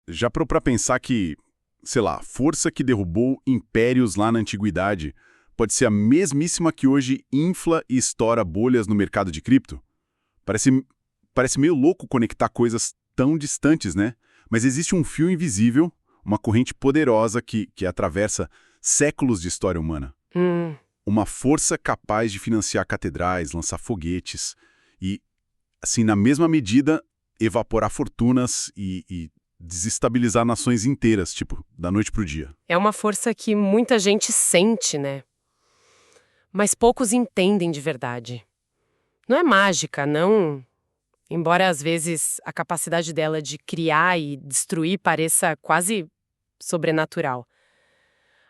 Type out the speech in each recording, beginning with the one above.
Já parou pra pensar que, sei lá, a força que derrubou impérios lá na antiguidade pode ser a mesmíssima que hoje infla e estoura bolhas no mercado de cripto? Parece, parece meio louco conectar coisas tão distantes, né? Mas existe um fio invisível, uma corrente poderosa que atravessa séculos de história humana. Hum, Uma força capaz de financiar catedrais, lançar foguetes e, assim, na mesma medida, evaporar fortunas e desestabilizar nações inteiras, tipo, da noite pro dia. é uma força que muita gente sente, né? Mas poucos entendem de verdade. Não é mágica, não. Embora às vezes a capacidade dela de criar e destruir pareça quase sobrenatural.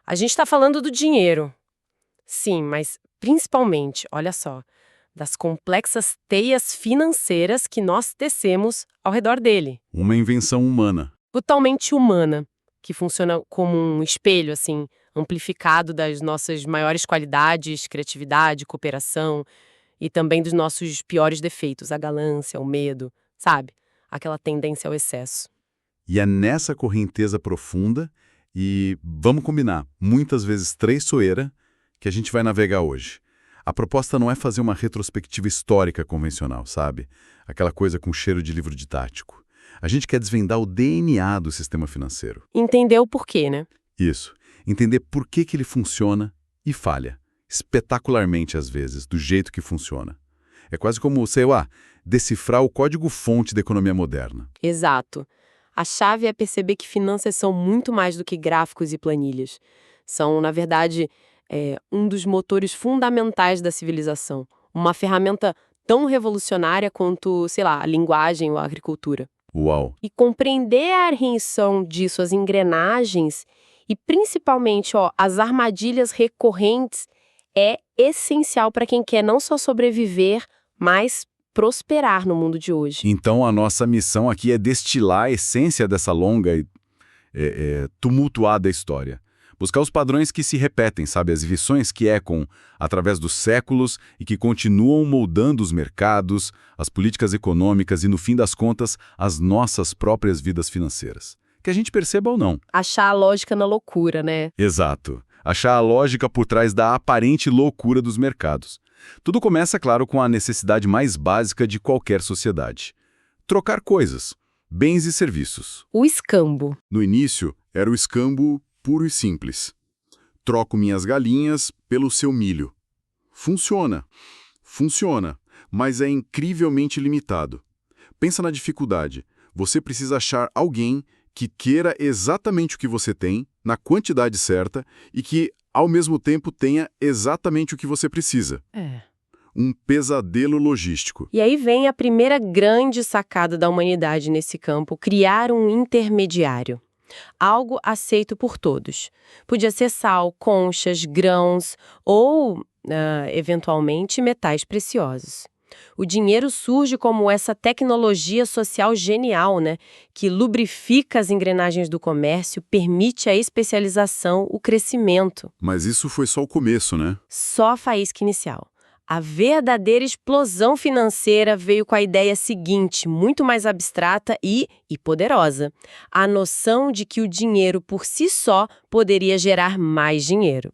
A gente está falando do dinheiro. Sim, mas principalmente, olha só, das complexas teias financeiras que nós tecemos ao redor dele. Uma invenção humana. Totalmente humana, que funciona como um espelho, assim, amplificado das nossas maiores qualidades, criatividade, cooperação, e também dos nossos piores defeitos, a ganância, o medo, sabe? Aquela tendência ao excesso. E é nessa correnteza profunda e, vamos combinar, muitas vezes traiçoeira, que a gente vai navegar hoje. A proposta não é fazer uma retrospectiva histórica convencional, sabe? Aquela coisa com cheiro de livro didático. A gente quer desvendar o DNA do sistema financeiro. Entendeu por quê, né? Isso. Entender por que ele funciona e falha. Espetacularmente, às vezes, do jeito que funciona. É quase como, sei lá, decifrar o código-fonte da economia moderna. Exato. A chave é perceber que finanças são muito mais do que gráficos e planilhas. São, na verdade, um dos motores fundamentais da civilização. Uma ferramenta tão revolucionária quanto, sei lá, a linguagem ou a agricultura. Uau! E compreender a reação disso, as engrenagens e principalmente as armadilhas recorrentes é essencial para quem quer não só sobreviver, mas prosperar no mundo de hoje. Então, a nossa missão aqui é destilar a essência dessa longa e tumultuada história. Buscar os padrões que se repetem, sabe? As lições que ecoam através dos séculos e que continuam moldando os mercados, as políticas econômicas e, no fim das contas, as nossas próprias vidas financeiras. Que a gente perceba ou não. Achar a lógica na loucura, né? Exato. Achar a lógica por trás da aparente loucura dos mercados. Tudo começa, claro, com a necessidade mais básica de qualquer sociedade. Trocar coisas, bens e serviços. O escambo. No início, era o escambo puro e simples. Troco minhas galinhas pelo seu milho. Funciona. Funciona, mas é incrivelmente limitado. Pensa na dificuldade. Você precisa achar alguém que queira exatamente o que você tem, na quantidade certa, e que, ao mesmo tempo, tenha exatamente o que você precisa. Um pesadelo logístico. E aí vem a primeira grande sacada da humanidade nesse campo, criar um intermediário. Algo aceito por todos. Podia ser sal, conchas, grãos ou, eventualmente, metais preciosos. O dinheiro surge como essa tecnologia social genial, né? Que lubrifica as engrenagens do comércio, permite a especialização, o crescimento. Mas isso foi só o começo, né? Só a faísca inicial. A verdadeira explosão financeira veio com a ideia seguinte, muito mais abstrata e poderosa. A noção de que o dinheiro por si só poderia gerar mais dinheiro.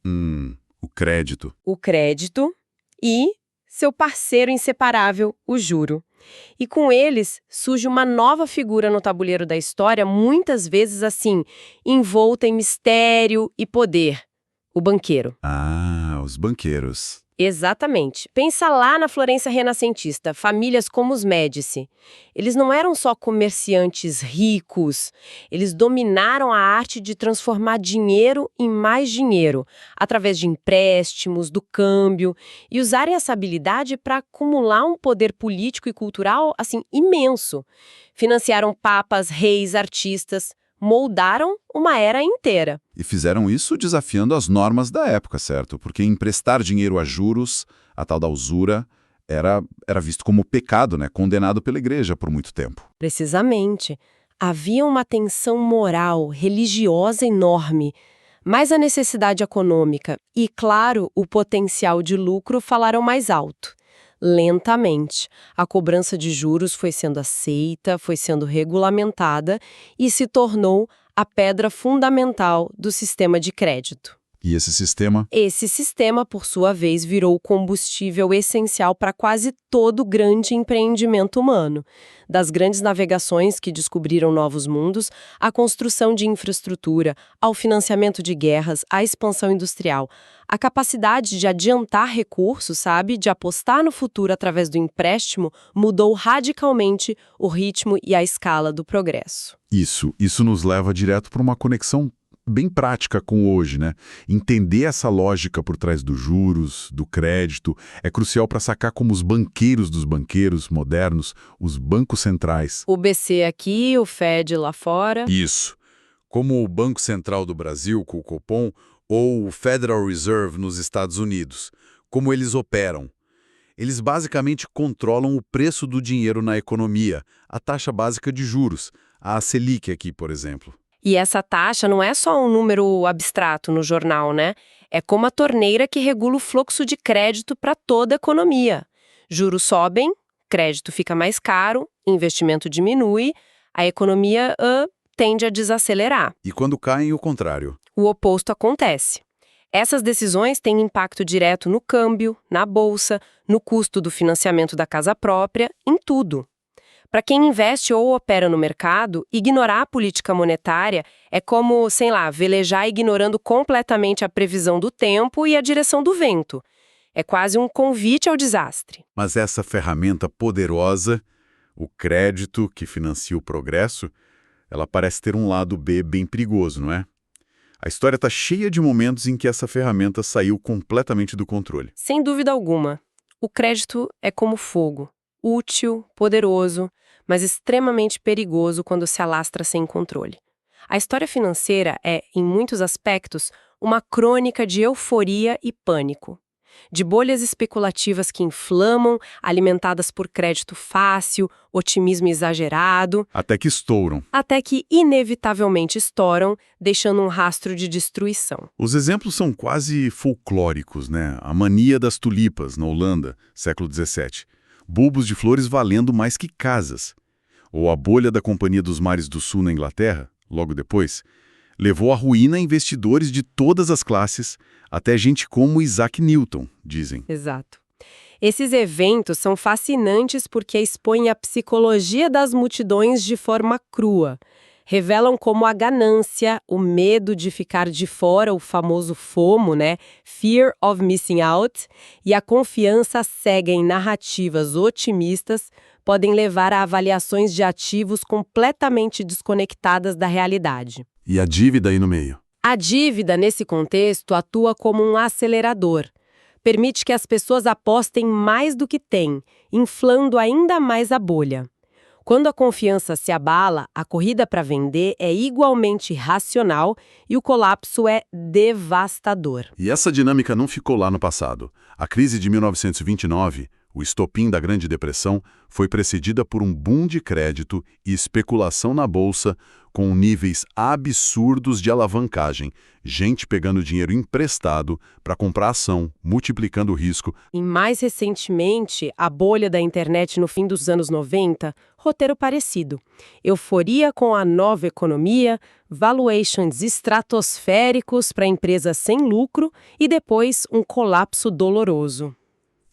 O crédito. O crédito e seu parceiro inseparável, o juro. E com eles surge uma nova figura no tabuleiro da história, muitas vezes assim, envolta em mistério e poder. O banqueiro. Ah, os banqueiros. Exatamente. Pensa lá na Florença renascentista, famílias como os Médici. Eles não eram só comerciantes ricos, eles dominaram a arte de transformar dinheiro em mais dinheiro, através de empréstimos, do câmbio, e usarem essa habilidade para acumular um poder político e cultural, assim, imenso. Financiaram papas, reis, artistas, moldaram uma era inteira. E fizeram isso desafiando as normas da época, certo? Porque emprestar dinheiro a juros, a tal da usura, era visto como pecado, né? Condenado pela igreja por muito tempo. Precisamente. Havia uma tensão moral, religiosa enorme, mas a necessidade econômica e, claro, o potencial de lucro falaram mais alto. Lentamente. A cobrança de juros foi sendo aceita, foi sendo regulamentada e se tornou a pedra fundamental do sistema de crédito. E esse sistema? Esse sistema, por sua vez, virou o combustível essencial para quase todo grande empreendimento humano. Das grandes navegações que descobriram novos mundos, à construção de infraestrutura, ao financiamento de guerras, à expansão industrial. A capacidade de adiantar recursos, sabe, de apostar no futuro através do empréstimo, mudou radicalmente o ritmo e a escala do progresso. Isso nos leva direto para uma conexão bem prática com hoje, né? Entender essa lógica por trás dos juros, do crédito, é crucial para sacar como os banqueiros dos banqueiros modernos, os bancos centrais. O BC aqui, o Fed lá fora. Isso. Como o Banco Central do Brasil, com o Copom, ou o Federal Reserve nos Estados Unidos. Como eles operam? Eles basicamente controlam o preço do dinheiro na economia, a taxa básica de juros, a Selic aqui, por exemplo. E essa taxa não é só um número abstrato no jornal, né? É como a torneira que regula o fluxo de crédito para toda a economia. Juros sobem, crédito fica mais caro, investimento diminui, a economia tende a desacelerar. E quando caem, o contrário. O oposto acontece. Essas decisões têm impacto direto no câmbio, na bolsa, no custo do financiamento da casa própria, em tudo. Para quem investe ou opera no mercado, ignorar a política monetária é como, sei lá, velejar ignorando completamente a previsão do tempo e a direção do vento. É quase um convite ao desastre. Mas essa ferramenta poderosa, o crédito que financia o progresso, ela parece ter um lado B bem perigoso, não é? A história está cheia de momentos em que essa ferramenta saiu completamente do controle. Sem dúvida alguma. O crédito é como fogo. Útil, poderoso, mas extremamente perigoso quando se alastra sem controle. A história financeira é, em muitos aspectos, uma crônica de euforia e pânico. De bolhas especulativas que inflamam, alimentadas por crédito fácil, otimismo exagerado. Até que estouram. Até que, inevitavelmente, estouram, deixando um rastro de destruição. Os exemplos são quase folclóricos, né? A mania das tulipas, na Holanda, século XVII. Bulbos de flores valendo mais que casas. Ou a bolha da Companhia dos Mares do Sul na Inglaterra, logo depois, levou à ruína investidores de todas as classes, até gente como Isaac Newton, dizem. Exato. Esses eventos são fascinantes porque expõem a psicologia das multidões de forma crua. Revelam como a ganância, o medo de ficar de fora, o famoso FOMO, né? Fear of Missing Out, e a confiança cega em narrativas otimistas podem levar a avaliações de ativos completamente desconectadas da realidade. E a dívida aí no meio? A dívida, nesse contexto, atua como um acelerador. Permite que as pessoas apostem mais do que têm, inflando ainda mais a bolha. Quando a confiança se abala, a corrida para vender é igualmente irracional e o colapso é devastador. E essa dinâmica não ficou lá no passado. A crise de 1929, o estopim da Grande Depressão, foi precedida por um boom de crédito e especulação na bolsa, com níveis absurdos de alavancagem, gente pegando dinheiro emprestado para comprar ação, multiplicando o risco. E mais recentemente, a bolha da internet no fim dos anos 90, roteiro parecido. Euforia com a nova economia, valuations estratosféricos para empresas sem lucro e depois um colapso doloroso.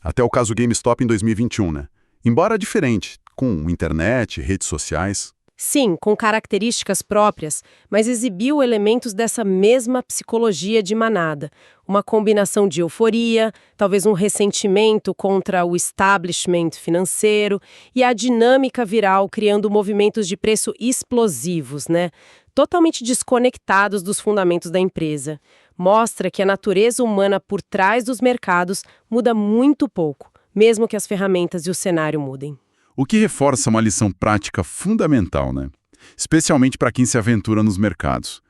Até o caso GameStop em 2021, né? Embora diferente, com internet, redes sociais. Sim, com características próprias, mas exibiu elementos dessa mesma psicologia de manada. Uma combinação de euforia, talvez um ressentimento contra o establishment financeiro e a dinâmica viral criando movimentos de preço explosivos, né? Totalmente desconectados dos fundamentos da empresa. Mostra que a natureza humana por trás dos mercados muda muito pouco, mesmo que as ferramentas e o cenário mudem. O que reforça uma lição prática fundamental, né? Especialmente para quem se aventura nos mercados.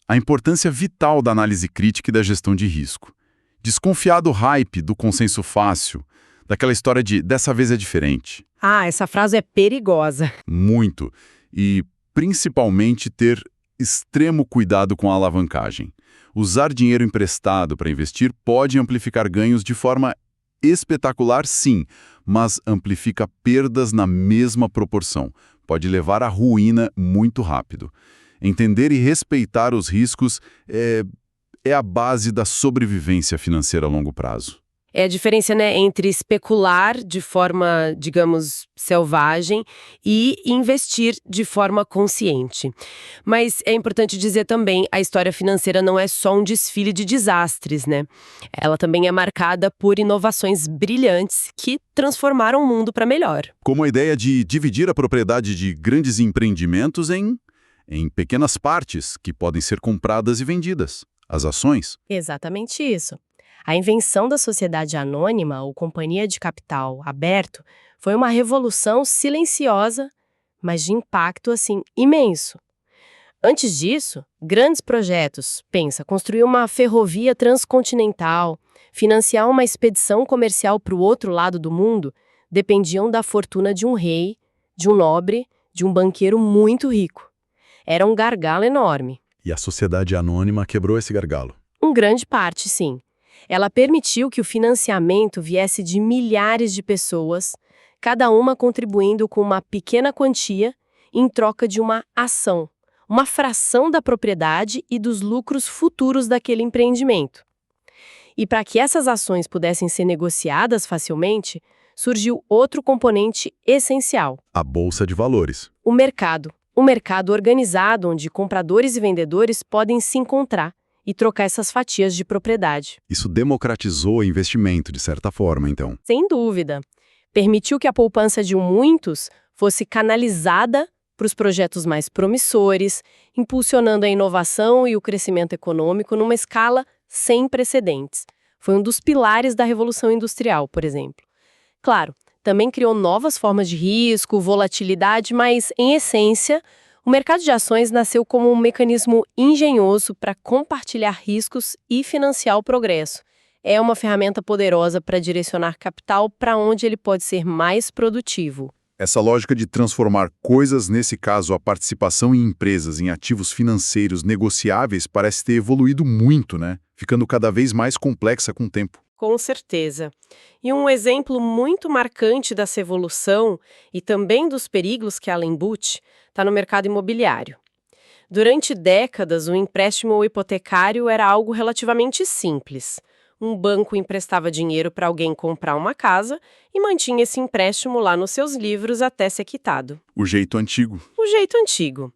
A importância vital da análise crítica e da gestão de risco. Desconfiar do hype, do consenso fácil, daquela história de dessa vez é diferente. Ah, essa frase é perigosa. Muito. E, principalmente, ter extremo cuidado com a alavancagem. Usar dinheiro emprestado para investir pode amplificar ganhos de forma espetacular, sim, mas amplifica perdas na mesma proporção. Pode levar à ruína muito rápido. Entender e respeitar os riscos é a base da sobrevivência financeira a longo prazo. É a diferença, né, entre especular de forma, digamos, selvagem e investir de forma consciente. Mas é importante dizer também, a história financeira não é só um desfile de desastres, né? Ela também é marcada por inovações brilhantes que transformaram o mundo para melhor. Como a ideia de dividir a propriedade de grandes empreendimentos em pequenas partes que podem ser compradas e vendidas. As ações. Exatamente isso. A invenção da sociedade anônima, ou companhia de capital aberto, foi uma revolução silenciosa, mas de impacto, assim, imenso. Antes disso, grandes projetos, construir uma ferrovia transcontinental, financiar uma expedição comercial para o outro lado do mundo, dependiam da fortuna de um rei, de um nobre, de um banqueiro muito rico. Era um gargalo enorme. E a sociedade anônima quebrou esse gargalo. Em grande parte, sim. Ela permitiu que o financiamento viesse de milhares de pessoas, cada uma contribuindo com uma pequena quantia em troca de uma ação, uma fração da propriedade e dos lucros futuros daquele empreendimento. E para que essas ações pudessem ser negociadas facilmente, surgiu outro componente essencial: a Bolsa de Valores. o mercado. Um mercado organizado onde compradores e vendedores podem se encontrar e trocar essas fatias de propriedade. Isso democratizou o investimento, de certa forma, então. Sem dúvida. Permitiu que a poupança de muitos fosse canalizada para os projetos mais promissores, impulsionando a inovação e o crescimento econômico numa escala sem precedentes. Foi um dos pilares da Revolução Industrial, por exemplo. Claro, também criou novas formas de risco, volatilidade, mas, em essência, o mercado de ações nasceu como um mecanismo engenhoso para compartilhar riscos e financiar o progresso. É uma ferramenta poderosa para direcionar capital para onde ele pode ser mais produtivo. Essa lógica de transformar coisas, nesse caso a participação em empresas, em ativos financeiros negociáveis, parece ter evoluído muito, né? Ficando cada vez mais complexa com o tempo. Com certeza. E um exemplo muito marcante dessa evolução e também dos perigos que ela embute está no mercado imobiliário. Durante décadas, o empréstimo hipotecário era algo relativamente simples. Um banco emprestava dinheiro para alguém comprar uma casa e mantinha esse empréstimo lá nos seus livros até ser quitado. O jeito antigo. O jeito antigo.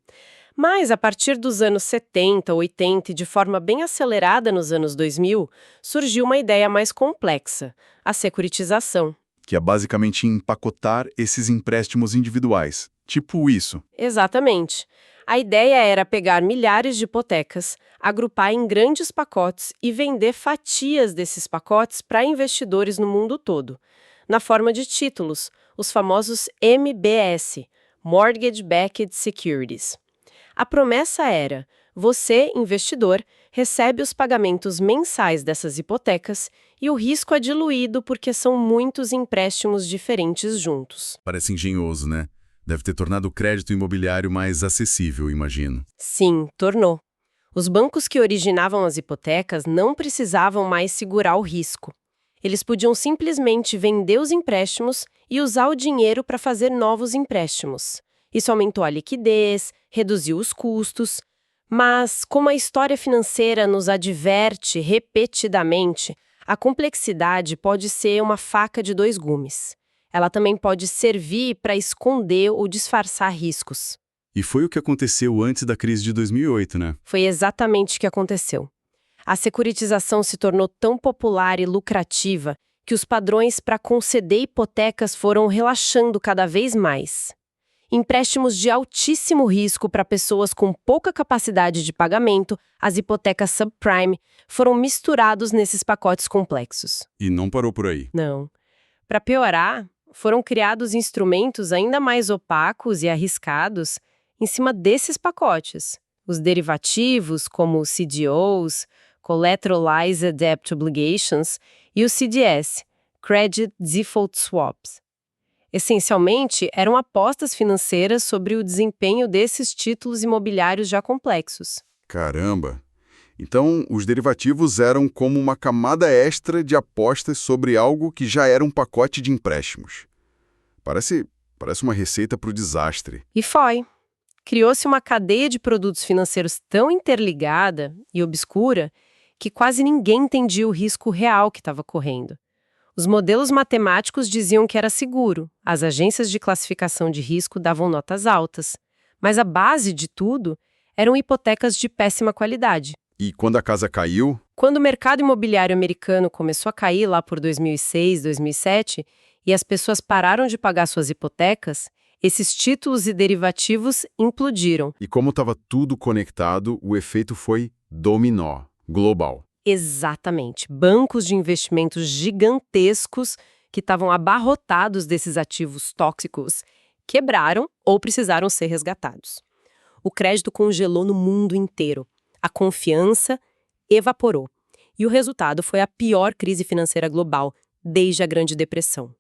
Mas, a partir dos anos 70, 80 e de forma bem acelerada nos anos 2000, surgiu uma ideia mais complexa, a securitização. Que é basicamente empacotar esses empréstimos individuais. Tipo isso. Exatamente. A ideia era pegar milhares de hipotecas, agrupar em grandes pacotes e vender fatias desses pacotes para investidores no mundo todo, na forma de títulos, os famosos MBS, Mortgage Backed Securities. A promessa era: você, investidor, recebe os pagamentos mensais dessas hipotecas e o risco é diluído porque são muitos empréstimos diferentes juntos. Parece engenhoso, né? Deve ter tornado o crédito imobiliário mais acessível, imagino. Sim, tornou. Os bancos que originavam as hipotecas não precisavam mais segurar o risco. Eles podiam simplesmente vender os empréstimos e usar o dinheiro para fazer novos empréstimos. Isso aumentou a liquidez, reduziu os custos, mas, como a história financeira nos adverte repetidamente, a complexidade pode ser uma faca de dois gumes. Ela também pode servir para esconder ou disfarçar riscos. E foi o que aconteceu antes da crise de 2008, né? Foi exatamente o que aconteceu. A securitização se tornou tão popular e lucrativa que os padrões para conceder hipotecas foram relaxando cada vez mais. Empréstimos de altíssimo risco para pessoas com pouca capacidade de pagamento, as hipotecas subprime, foram misturados nesses pacotes complexos. E não parou por aí. Não. Para piorar, foram criados instrumentos ainda mais opacos e arriscados em cima desses pacotes. Os derivativos, como os CDOs, Collateralized Debt Obligations, e o CDS, Credit Default Swaps. Essencialmente, eram apostas financeiras sobre o desempenho desses títulos imobiliários já complexos. Caramba! Então, os derivativos eram como uma camada extra de apostas sobre algo que já era um pacote de empréstimos. Parece uma receita para o desastre. E foi. Criou-se uma cadeia de produtos financeiros tão interligada e obscura que quase ninguém entendia o risco real que estava correndo. Os modelos matemáticos diziam que era seguro, as agências de classificação de risco davam notas altas, mas a base de tudo eram hipotecas de péssima qualidade. E quando a casa caiu, Quando o mercado imobiliário americano começou a cair lá por 2006, 2007, e as pessoas pararam de pagar suas hipotecas, esses títulos e derivativos implodiram. e como estava tudo conectado, o efeito foi dominó, global. Exatamente. Bancos de investimentos gigantescos que estavam abarrotados desses ativos tóxicos quebraram ou precisaram ser resgatados. O crédito congelou no mundo inteiro. A confiança evaporou. E o resultado foi a pior crise financeira global desde a Grande Depressão.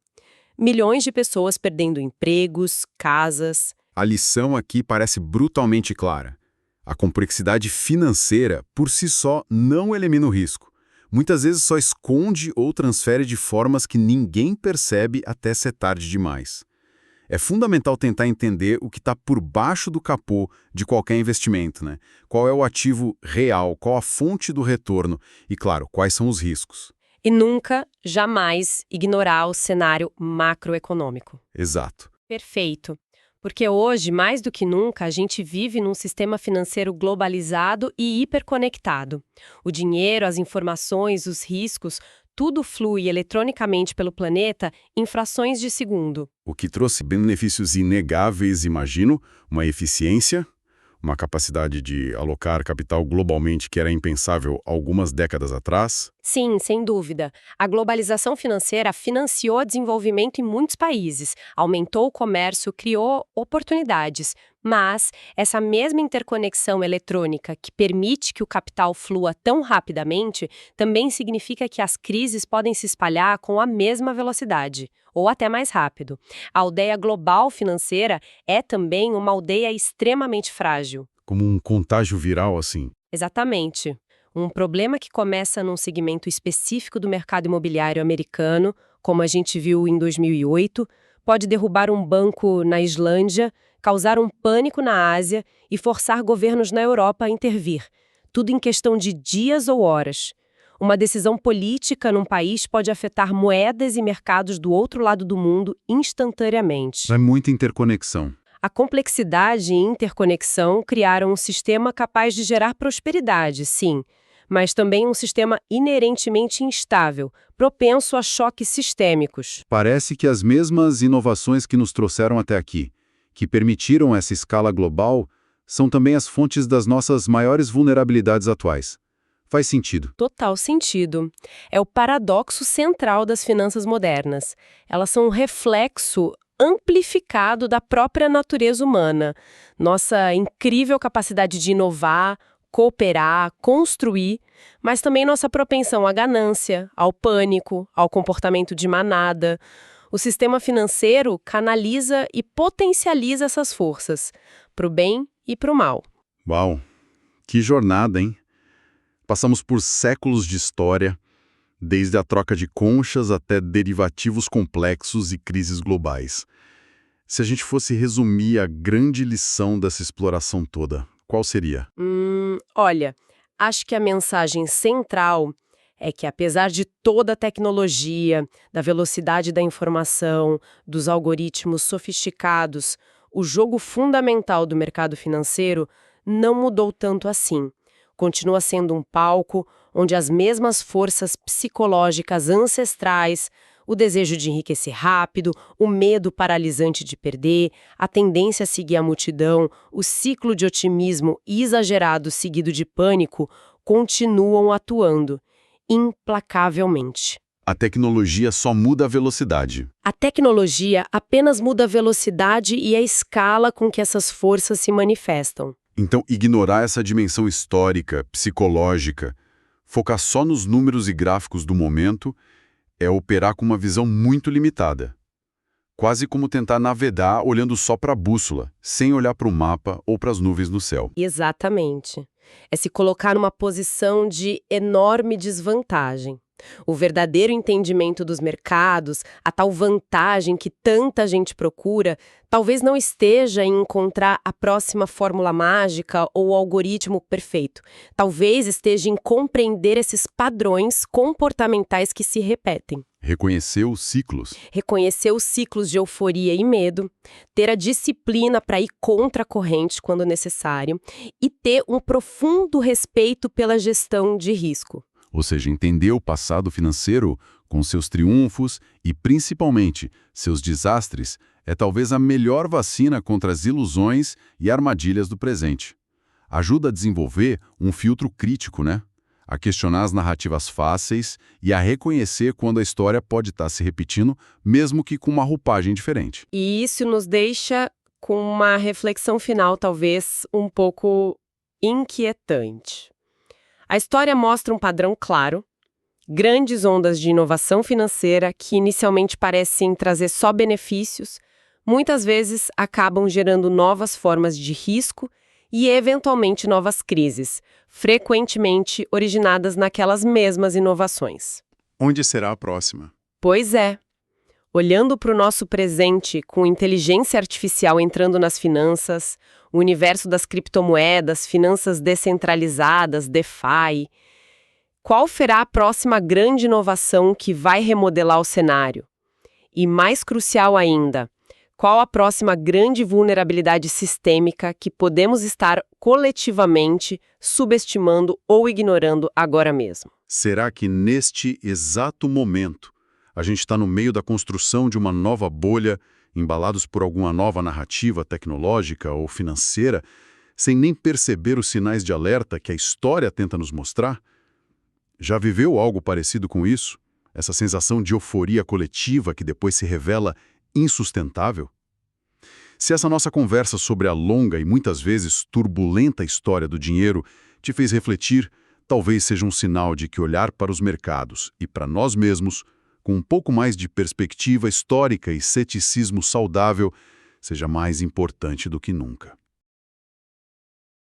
Milhões de pessoas perdendo empregos, casas. A lição aqui parece brutalmente clara. A complexidade financeira, por si só, não elimina o risco. Muitas vezes só esconde ou transfere de formas que ninguém percebe até ser tarde demais. É fundamental tentar entender o que está por baixo do capô de qualquer investimento, né? Qual é o ativo real, qual a fonte do retorno e, claro, quais são os riscos. E nunca, jamais, ignorar o cenário macroeconômico. Exato. Perfeito. Porque hoje, mais do que nunca, a gente vive num sistema financeiro globalizado e hiperconectado. O dinheiro, as informações, os riscos, tudo flui eletronicamente pelo planeta em frações de segundo. O que trouxe benefícios inegáveis, imagino, uma eficiência, uma capacidade de alocar capital globalmente que era impensável algumas décadas atrás. Sim, sem dúvida. A globalização financeira financiou o desenvolvimento em muitos países, aumentou o comércio, criou oportunidades. Mas essa mesma interconexão eletrônica que permite que o capital flua tão rapidamente também significa que as crises podem se espalhar com a mesma velocidade, ou até mais rápido. A aldeia global financeira é também uma aldeia extremamente frágil. Como um contágio viral, assim. Exatamente. Um problema que começa num segmento específico do mercado imobiliário americano, como a gente viu em 2008, pode derrubar um banco na Islândia, causar um pânico na Ásia e forçar governos na Europa a intervir. Tudo em questão de dias ou horas. Uma decisão política num país pode afetar moedas e mercados do outro lado do mundo instantaneamente. É muita interconexão. A complexidade e interconexão criaram um sistema capaz de gerar prosperidade, sim, mas também um sistema inerentemente instável, propenso a choques sistêmicos. Parece que as mesmas inovações que nos trouxeram até aqui, que permitiram essa escala global, são também as fontes das nossas maiores vulnerabilidades atuais. Faz sentido. Total sentido. É o paradoxo central das finanças modernas. Elas são um reflexo amplificado da própria natureza humana. Nossa incrível capacidade de inovar, cooperar, construir, mas também nossa propensão à ganância, ao pânico, ao comportamento de manada. O sistema financeiro canaliza e potencializa essas forças, para o bem e para o mal. Uau, que jornada, hein? Passamos por séculos de história, desde a troca de conchas até derivativos complexos e crises globais. Se a gente fosse resumir a grande lição dessa exploração toda, qual seria? Olha, acho que a mensagem central é que, apesar de toda a tecnologia, da velocidade da informação, dos algoritmos sofisticados, o jogo fundamental do mercado financeiro não mudou tanto assim. Continua sendo um palco onde as mesmas forças psicológicas ancestrais, o desejo de enriquecer rápido, o medo paralisante de perder, a tendência a seguir a multidão, o ciclo de otimismo exagerado seguido de pânico, continuam atuando, implacavelmente. A tecnologia só muda a velocidade. A tecnologia apenas muda a velocidade e a escala com que essas forças se manifestam. Então, ignorar essa dimensão histórica, psicológica, focar só nos números e gráficos do momento, é operar com uma visão muito limitada. Quase como tentar navegar olhando só para a bússola, sem olhar para o mapa ou para as nuvens no céu. Exatamente. É se colocar numa posição de enorme desvantagem. O verdadeiro entendimento dos mercados, a tal vantagem que tanta gente procura, talvez não esteja em encontrar a próxima fórmula mágica ou o algoritmo perfeito. Talvez esteja em compreender esses padrões comportamentais que se repetem. Reconhecer os ciclos. Reconhecer os ciclos de euforia e medo, ter a disciplina para ir contra a corrente quando necessário e ter um profundo respeito pela gestão de risco. Ou seja, entender o passado financeiro com seus triunfos e, principalmente, seus desastres é talvez a melhor vacina contra as ilusões e armadilhas do presente. Ajuda a desenvolver um filtro crítico, né? A questionar as narrativas fáceis e a reconhecer quando a história pode estar se repetindo, mesmo que com uma roupagem diferente. E isso nos deixa com uma reflexão final, talvez, um pouco inquietante. A história mostra um padrão claro, grandes ondas de inovação financeira que inicialmente parecem trazer só benefícios, muitas vezes acabam gerando novas formas de risco e, eventualmente, novas crises, frequentemente originadas naquelas mesmas inovações. Onde será a próxima? Pois é. Olhando para o nosso presente, com inteligência artificial entrando nas finanças, o universo das criptomoedas, finanças descentralizadas, DeFi, qual será a próxima grande inovação que vai remodelar o cenário? E mais crucial ainda, qual a próxima grande vulnerabilidade sistêmica que podemos estar coletivamente subestimando ou ignorando agora mesmo? Será que neste exato momento a gente está no meio da construção de uma nova bolha, embalados por alguma nova narrativa tecnológica ou financeira, sem nem perceber os sinais de alerta que a história tenta nos mostrar? Já viveu algo parecido com isso? Essa sensação de euforia coletiva que depois se revela insustentável? Se essa nossa conversa sobre a longa e muitas vezes turbulenta história do dinheiro te fez refletir, talvez seja um sinal de que olhar para os mercados e para nós mesmos com um pouco mais de perspectiva histórica e ceticismo saudável, seja mais importante do que nunca.